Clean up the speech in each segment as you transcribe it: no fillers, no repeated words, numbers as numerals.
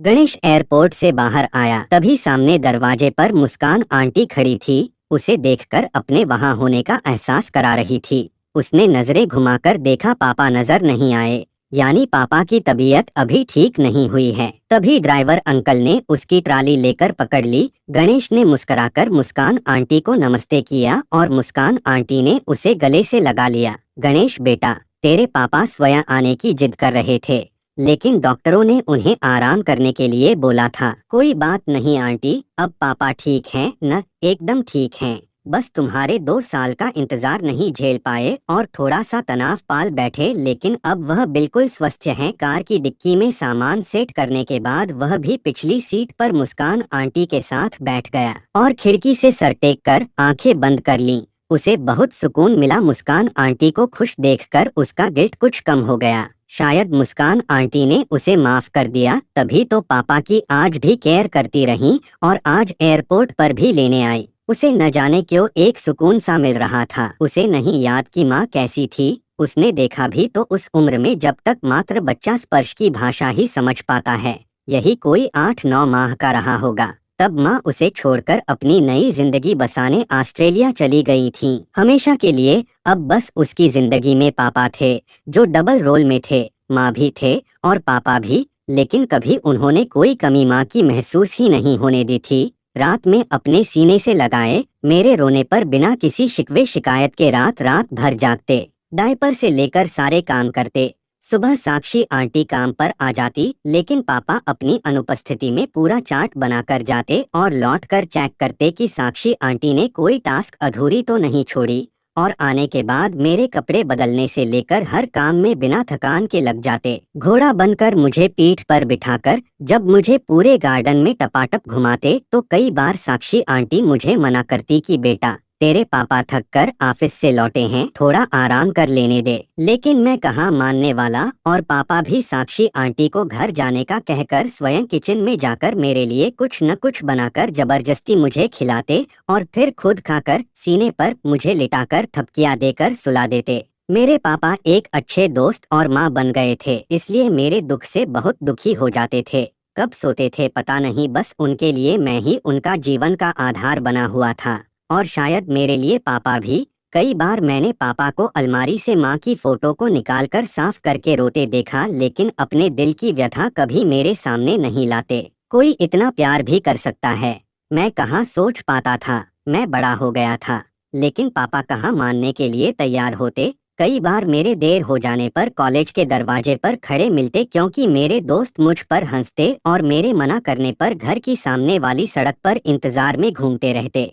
Ganesh airport से बाहर आया तभी सामने दरवाजे पर मुस्कान आंटी खड़ी थी। उसे देखकर अपने वहां होने का एहसास करा रही थी। उसने नजरें घुमाकर देखा, पापा नजर नहीं आए, यानी पापा की तबीयत अभी ठीक नहीं हुई है। तभी ड्राइवर अंकल ने उसकी ट्राली लेकर पकड़ ली। गणेश ने मुस्कुराकर मुस्कान आंटी को नमस्ते किया और मुस्कान आंटी ने उसे गले से लगा लिया। गणेश बेटा, तेरे पापा स्वयं आने की जिद कर रहे थे, लेकिन डॉक्टरों ने उन्हें आराम करने के लिए बोला था। कोई बात नहीं आंटी, अब पापा ठीक हैं न? एकदम ठीक हैं। बस तुम्हारे 2 साल का इंतजार नहीं झेल पाए और थोड़ा सा तनाव पाल बैठे, लेकिन अब वह बिल्कुल स्वस्थ हैं। कार की डिक्की में सामान सेट करने के बाद वह भी पिछली सीट पर मुस्कान आंटी के साथ बैठ गया और खिड़की से सर टेक कर आंखें बंद कर लीं। उसे बहुत सुकून मिला। मुस्कान आंटी को खुश देखकर उसका गिल्ट कुछ कम हो गया। शायद मुस्कान आंटी ने उसे माफ कर दिया, तभी तो पापा की आज भी केयर करती रहीं और आज एयरपोर्ट पर भी लेने आई। उसे न जाने क्यों एक सुकून सा मिल रहा था। उसे नहीं याद कि माँ कैसी थी। उसने देखा भी तो उस उम्र में जब तक मात्र बच्चा स्पर्श की भाषा ही समझ पाता है, यही कोई 8-9 माह का रहा होगा। तब माँ उसे छोड़कर अपनी नई जिंदगी बसाने ऑस्ट्रेलिया चली गई थी, हमेशा के लिए। अब बस उसकी जिंदगी में पापा थे, जो डबल रोल में थे, माँ भी थे और पापा भी। लेकिन कभी उन्होंने कोई कमी माँ की महसूस ही नहीं होने दी थी। रात में अपने सीने से लगाए मेरे रोने पर बिना किसी शिकवे शिकायत के रात रात भर जागते, डायपर से लेकर सारे काम करते। सुबह साक्षी आंटी काम पर आ जाती, लेकिन पापा अपनी अनुपस्थिति में पूरा चार्ट बनाकर जाते और लौटकर चेक करते कि साक्षी आंटी ने कोई टास्क अधूरी तो नहीं छोड़ी। और आने के बाद मेरे कपड़े बदलने से लेकर हर काम में बिना थकान के लग जाते। घोड़ा बनकर मुझे पीठ पर बिठाकर जब मुझे पूरे गार्डन में टपाटप घुमाते तो कई बार साक्षी आंटी मुझे मना करती कि बेटा, तेरे पापा थक कर ऑफिस से लौटे हैं, थोड़ा आराम कर लेने दे। लेकिन मैं कहाँ मानने वाला, और पापा भी साक्षी आंटी को घर जाने का कहकर स्वयं किचन में जाकर मेरे लिए कुछ न कुछ बनाकर जबरदस्ती मुझे खिलाते और फिर खुद खाकर सीने पर मुझे लिटाकर थपकियां देकर सुला देते। मेरे पापा एक अच्छे दोस्त और माँ बन गए थे, इसलिए मेरे दुख से बहुत दुखी हो जाते थे। कब सोते थे पता नहीं, बस उनके लिए मैं ही उनका जीवन का आधार बना हुआ था, और शायद मेरे लिए पापा भी। कई बार मैंने पापा को अलमारी से माँ की फोटो को निकालकर साफ करके रोते देखा, लेकिन अपने दिल की व्यथा कभी मेरे सामने नहीं लाते। कोई इतना प्यार भी कर सकता है, मैं कहाँ सोच पाता था। मैं बड़ा हो गया था, लेकिन पापा कहाँ मानने के लिए तैयार होते। कई बार मेरे देर हो जाने पर कॉलेज के दरवाजे पर खड़े मिलते, क्योंकि मेरे दोस्त मुझ पर हंसते और मेरे मना करने पर घर की सामने वाली सड़क पर इंतजार में घूमते रहते।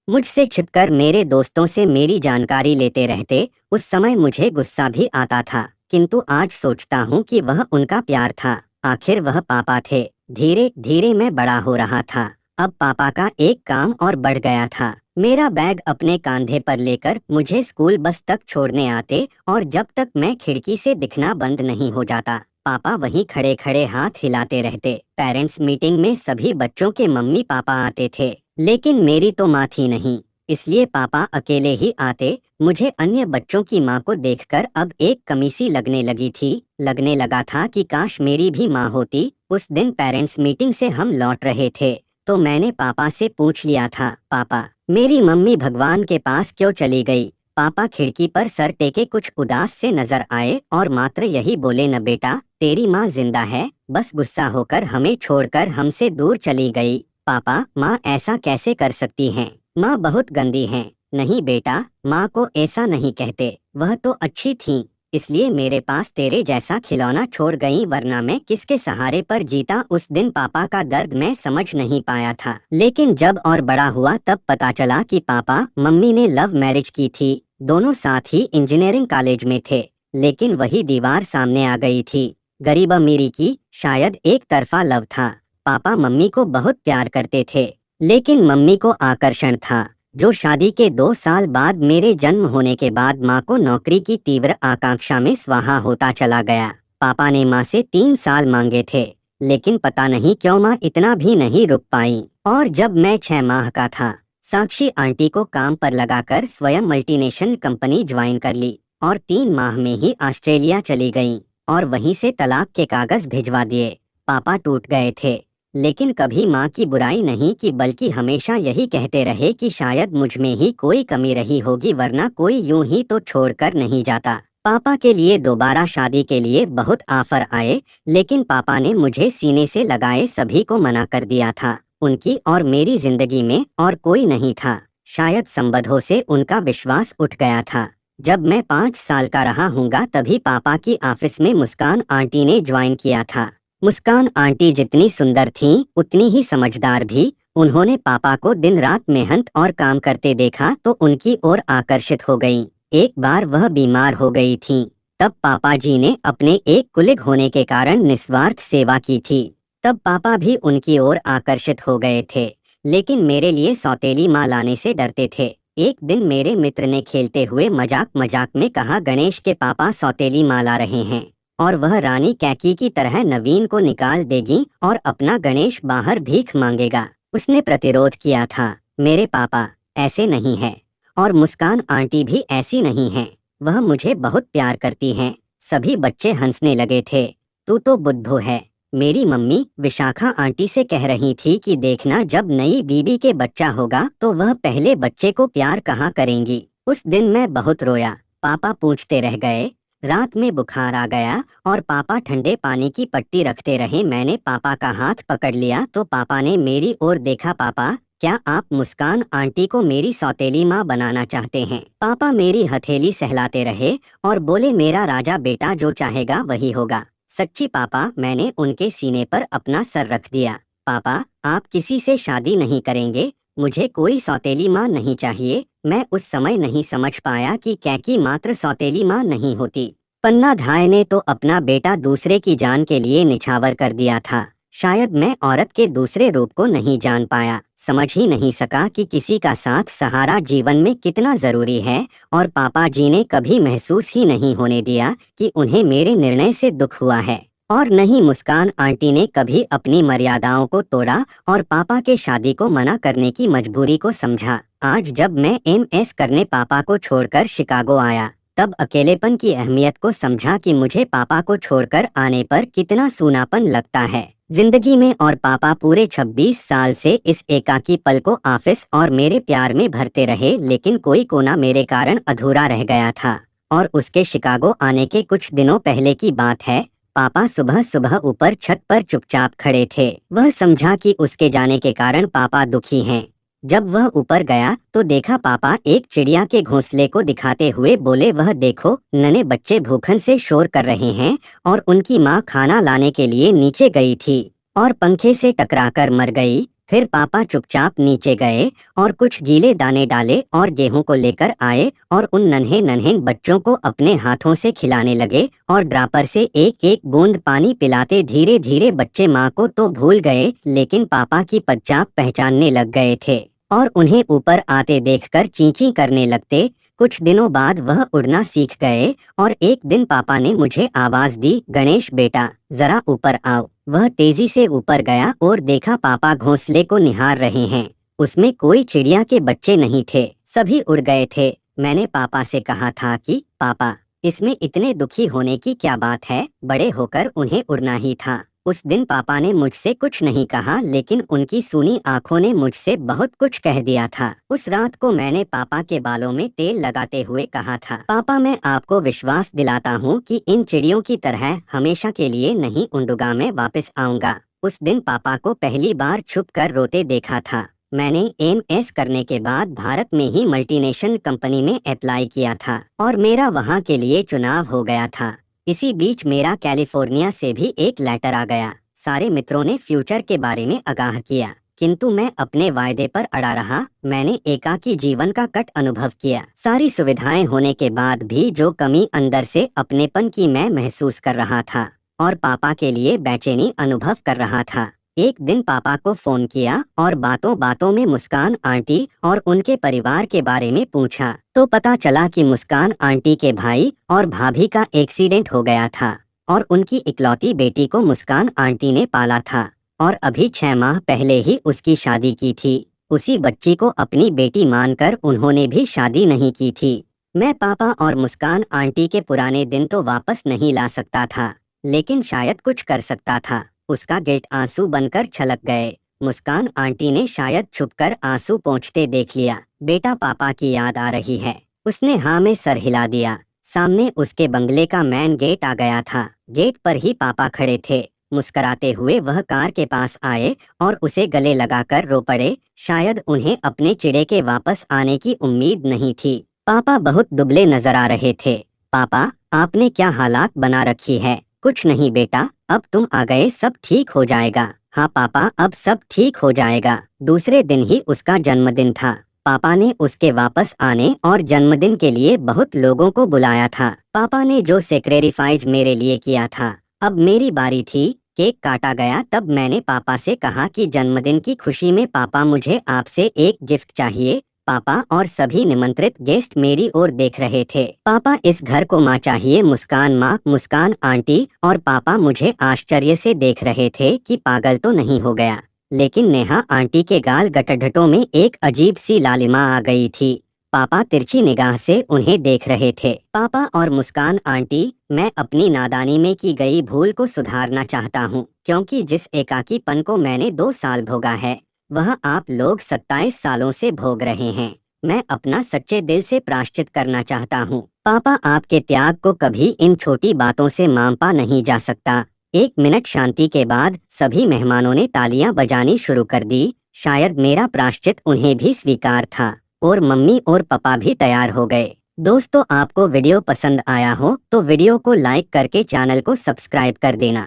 मुझसे छिपकर मेरे दोस्तों से मेरी जानकारी लेते रहते। उस समय मुझे गुस्सा भी आता था, किंतु आज सोचता हूँ कि वह उनका प्यार था। आखिर वह पापा थे। धीरे धीरे मैं बड़ा हो रहा था। अब पापा का एक काम और बढ़ गया था। मेरा बैग अपने कंधे पर लेकर मुझे स्कूल बस तक छोड़ने आते, और जब तक मैं खिड़की से दिखना बंद नहीं हो जाता, पापा वहीं खड़े खड़े हाथ हिलाते रहते। पेरेंट्स मीटिंग में सभी बच्चों के मम्मी पापा आते थे, लेकिन मेरी तो माँ थी नहीं, इसलिए पापा अकेले ही आते। मुझे अन्य बच्चों की माँ को देखकर अब एक कमी सी लगने लगी थी। लगने लगा था कि काश मेरी भी माँ होती। उस दिन पेरेंट्स मीटिंग से हम लौट रहे थे, तो मैंने पापा से पूछ लिया था, पापा, मेरी मम्मी भगवान के पास क्यों चली गई? पापा खिड़की पर सर टेके कुछ उदास से नजर आए और मात्र यही बोले, न बेटा, तेरी माँ जिंदा है, बस गुस्सा होकर हमें छोड़कर हमसे दूर चली गई। पापा, माँ ऐसा कैसे कर सकती हैं? माँ बहुत गंदी हैं। नहीं बेटा, माँ को ऐसा नहीं कहते, वह तो अच्छी थी, इसलिए मेरे पास तेरे जैसा खिलौना छोड़ गई, वरना मैं किसके सहारे पर जीता। उस दिन पापा का दर्द मैं समझ नहीं पाया था, लेकिन जब और बड़ा हुआ तब पता चला कि पापा मम्मी ने लव मैरिज की थी। दोनों साथ ही इंजीनियरिंग कॉलेज में थे, लेकिन वही दीवार सामने आ गई थी, गरीब अमीरी की। शायद एक तरफा लव था। पापा मम्मी को बहुत प्यार करते थे, लेकिन मम्मी को आकर्षण था, जो शादी के 2 साल बाद मेरे जन्म होने के बाद माँ को नौकरी की तीव्र आकांक्षा में स्वाहा होता चला गया। पापा ने माँ से 3 साल मांगे थे, लेकिन पता नहीं क्यों माँ इतना भी नहीं रुक पाई। और जब मैं 6 माह का था, साक्षी आंटी को काम पर लगाकर स्वयं मल्टीनेशनल कंपनी ज्वाइन कर ली, और 3 माह में ही ऑस्ट्रेलिया चली गई और वहीं से तलाक के कागज भिजवा दिए। पापा टूट गए थे, लेकिन कभी माँ की बुराई नहीं की, बल्कि हमेशा यही कहते रहे कि शायद मुझ में ही कोई कमी रही होगी, वरना कोई यूं ही तो छोड़कर नहीं जाता। पापा के लिए दोबारा शादी के लिए बहुत ऑफर आए, लेकिन पापा ने मुझे सीने से लगाए सभी को मना कर दिया था। उनकी और मेरी जिंदगी में और कोई नहीं था। शायद संबंधों से उनका विश्वास उठ गया था। जब मैं 5 साल का रहा हूँगा तभी पापा की ऑफिस में मुस्कान आंटी ने ज्वाइन किया था। मुस्कान आंटी जितनी सुंदर थीं, उतनी ही समझदार भी। उन्होंने पापा को दिन रात मेहनत और काम करते देखा तो उनकी ओर आकर्षित हो गईं। एक बार वह बीमार हो गई थीं, तब पापा जी ने अपने एक कुलीग होने के कारण निस्वार्थ सेवा की थी। तब पापा भी उनकी ओर आकर्षित हो गए थे, लेकिन मेरे लिए सौतेली माँ लाने से डरते थे। एक दिन मेरे मित्र ने खेलते हुए मजाक मजाक में कहा, गणेश के पापा सौतेली माँ ला रहे हैं और वह रानी कैकी की तरह नवीन को निकाल देगी और अपना गणेश बाहर भीख मांगेगा। उसने प्रतिरोध किया था, मेरे पापा ऐसे नहीं है और मुस्कान आंटी भी ऐसी नहीं हैं। वह मुझे बहुत प्यार करती हैं। सभी बच्चे हंसने लगे थे। तू तो बुद्धू है। मेरी मम्मी विशाखा आंटी से कह रही थी कि देखना, जब नई बीबी के बच्चा होगा तो वह पहले बच्चे को प्यार कहाँ करेंगी। उस दिन मैं बहुत रोया। पापा पूछते रह गए। रात में बुखार आ गया और पापा ठंडे पानी की पट्टी रखते रहे। मैंने पापा का हाथ पकड़ लिया तो पापा ने मेरी ओर देखा। पापा, क्या आप मुस्कान आंटी को मेरी सौतेली माँ बनाना चाहते हैं? पापा मेरी हथेली सहलाते रहे और बोले, मेरा राजा बेटा जो चाहेगा वही होगा। सच्ची पापा, मैंने उनके सीने पर अपना सर रख दिया। पापा, आप किसी से शादी नहीं करेंगे? मुझे कोई सौतेली माँ नहीं चाहिए। मैं उस समय नहीं समझ पाया कि कैकी मात्र सौतेली माँ नहीं होती। पन्ना धाय ने तो अपना बेटा दूसरे की जान के लिए निछावर कर दिया था। शायद मैं औरत के दूसरे रूप को नहीं जान पाया, समझ ही नहीं सका कि किसी का साथ सहारा जीवन में कितना जरूरी है। और पापा जी ने कभी महसूस ही नहीं होने दिया कि उन्हें मेरे निर्णय से दुख हुआ है। और नहीं, मुस्कान आंटी ने कभी अपनी मर्यादाओं को तोड़ा और पापा के शादी को मना करने की मजबूरी को समझा। आज जब मैं MS करने पापा को छोड़कर शिकागो आया, तब अकेलेपन की अहमियत को समझा कि मुझे पापा को छोड़कर आने पर कितना सूनापन लगता है जिंदगी में। और पापा पूरे 26 साल से इस एकाकी पल को ऑफिस और मेरे प्यार में भरते रहे, लेकिन कोई कोना मेरे कारण अधूरा रह गया था। और उसके शिकागो आने के कुछ दिनों पहले की बात है। पापा सुबह सुबह ऊपर छत पर चुपचाप खड़े थे। वह समझा कि उसके जाने के कारण पापा दुखी हैं। जब वह ऊपर गया तो देखा पापा एक चिड़िया के घोंसले को दिखाते हुए बोले, वह देखो, नन्हे बच्चे भूखन से शोर कर रहे हैं और उनकी माँ खाना लाने के लिए नीचे गई थी और पंखे से टकराकर मर गई। फिर पापा चुपचाप नीचे गए और कुछ गीले दाने डाले और गेहूं को लेकर आए और उन नन्हे नन्हे बच्चों को अपने हाथों से खिलाने लगे और ड्रापर से एक एक बूंद पानी पिलाते। धीरे धीरे बच्चे माँ को तो भूल गए, लेकिन पापा की पदचाप पहचानने लग गए थे और उन्हें ऊपर आते देखकर चींची करने लगते। कुछ दिनों बाद वह उड़ना सीख गए और एक दिन पापा ने मुझे आवाज दी, गणेश बेटा, जरा ऊपर आओ। वह तेजी से ऊपर गया और देखा पापा घोंसले को निहार रहे हैं। उसमें कोई चिड़िया के बच्चे नहीं थे, सभी उड़ गए थे। मैंने पापा से कहा था कि पापा, इसमें इतने दुखी होने की क्या बात है, बड़े होकर उन्हें उड़ना ही था। उस दिन पापा ने मुझसे कुछ नहीं कहा, लेकिन उनकी सूनी आंखों ने मुझसे बहुत कुछ कह दिया था। उस रात को मैंने पापा के बालों में तेल लगाते हुए कहा था, पापा, मैं आपको विश्वास दिलाता हूँ कि इन चिड़ियों की तरह हमेशा के लिए नहीं उड़ूंगा, मैं वापस आऊंगा। उस दिन पापा को पहली बार छुप कर रोते देखा था। मैंने MS करने के बाद भारत में ही मल्टीनेशनल कंपनी में अप्लाई किया था और मेरा वहाँ के लिए चुनाव हो गया था। इसी बीच मेरा कैलिफोर्निया से भी एक लेटर आ गया। सारे मित्रों ने फ्यूचर के बारे में आगाह किया, किंतु मैं अपने वायदे पर अड़ा रहा। मैंने एकाकी जीवन का कट अनुभव किया। सारी सुविधाएं होने के बाद भी जो कमी अंदर से अपनेपन की मैं महसूस कर रहा था और पापा के लिए बेचैनी अनुभव कर रहा था। एक दिन पापा को फोन किया और बातों बातों में मुस्कान आंटी और उनके परिवार के बारे में पूछा तो पता चला कि मुस्कान आंटी के भाई और भाभी का एक्सीडेंट हो गया था और उनकी इकलौती बेटी को मुस्कान आंटी ने पाला था और अभी 6 माह पहले ही उसकी शादी की थी। उसी बच्ची को अपनी बेटी मानकर उन्होंने भी शादी नहीं की थी। मैं पापा और मुस्कान आंटी के पुराने दिन तो वापस नहीं ला सकता था, लेकिन शायद कुछ कर सकता था। उसका गेट आंसू बनकर छलक गए। मुस्कान आंटी ने शायद छुपकर आंसू पोंछते देख लिया। बेटा, पापा की याद आ रही है। उसने हाँ में सर हिला दिया। सामने उसके बंगले का मेन गेट आ गया था। गेट पर ही पापा खड़े थे। मुस्कराते हुए वह कार के पास आए और उसे गले लगाकर रो पड़े। शायद उन्हें अपने चिड़े के वापस आने की उम्मीद नहीं थी। पापा बहुत दुबले नजर आ रहे थे। पापा, आपने क्या हालात बना रखी है? कुछ नहीं बेटा, अब तुम आ गए, सब ठीक हो जाएगा। हाँ पापा, अब सब ठीक हो जाएगा। दूसरे दिन ही उसका जन्मदिन था। पापा ने उसके वापस आने और जन्मदिन के लिए बहुत लोगों को बुलाया था। पापा ने जो सेक्रेटिफाइज मेरे लिए किया था, अब मेरी बारी थी। केक काटा गया तब मैंने पापा से कहा कि जन्मदिन की खुशी में पापा, मुझे आपसे एक गिफ्ट चाहिए। पापा और सभी निमंत्रित गेस्ट मेरी ओर देख रहे थे। पापा, इस घर को माँ चाहिए। मुस्कान माँ, मुस्कान आंटी और पापा मुझे आश्चर्य से देख रहे थे कि पागल तो नहीं हो गया। लेकिन नेहा आंटी के गाल गटगटों में एक अजीब सी लालिमा आ गई थी। पापा तिरछी निगाह से उन्हें देख रहे थे। पापा और मुस्कान आंटी, मैं अपनी नादानी में की गई भूल को सुधारना चाहता हूँ, क्योंकि जिस एकाकीपन को मैंने 2 साल भोगा है, वह आप लोग 27 सालों से भोग रहे हैं। मैं अपना सच्चे दिल से प्रायश्चित करना चाहता हूँ। पापा, आपके त्याग को कभी इन छोटी बातों से मापा नहीं जा सकता। 1 मिनट शांति के बाद सभी मेहमानों ने तालियां बजानी शुरू कर दी। शायद मेरा प्रायश्चित उन्हें भी स्वीकार था और मम्मी और पापा भी तैयार हो गए। दोस्तों, आपको वीडियो पसंद आया हो तो वीडियो को लाइक करके चैनल को सब्सक्राइब कर देना।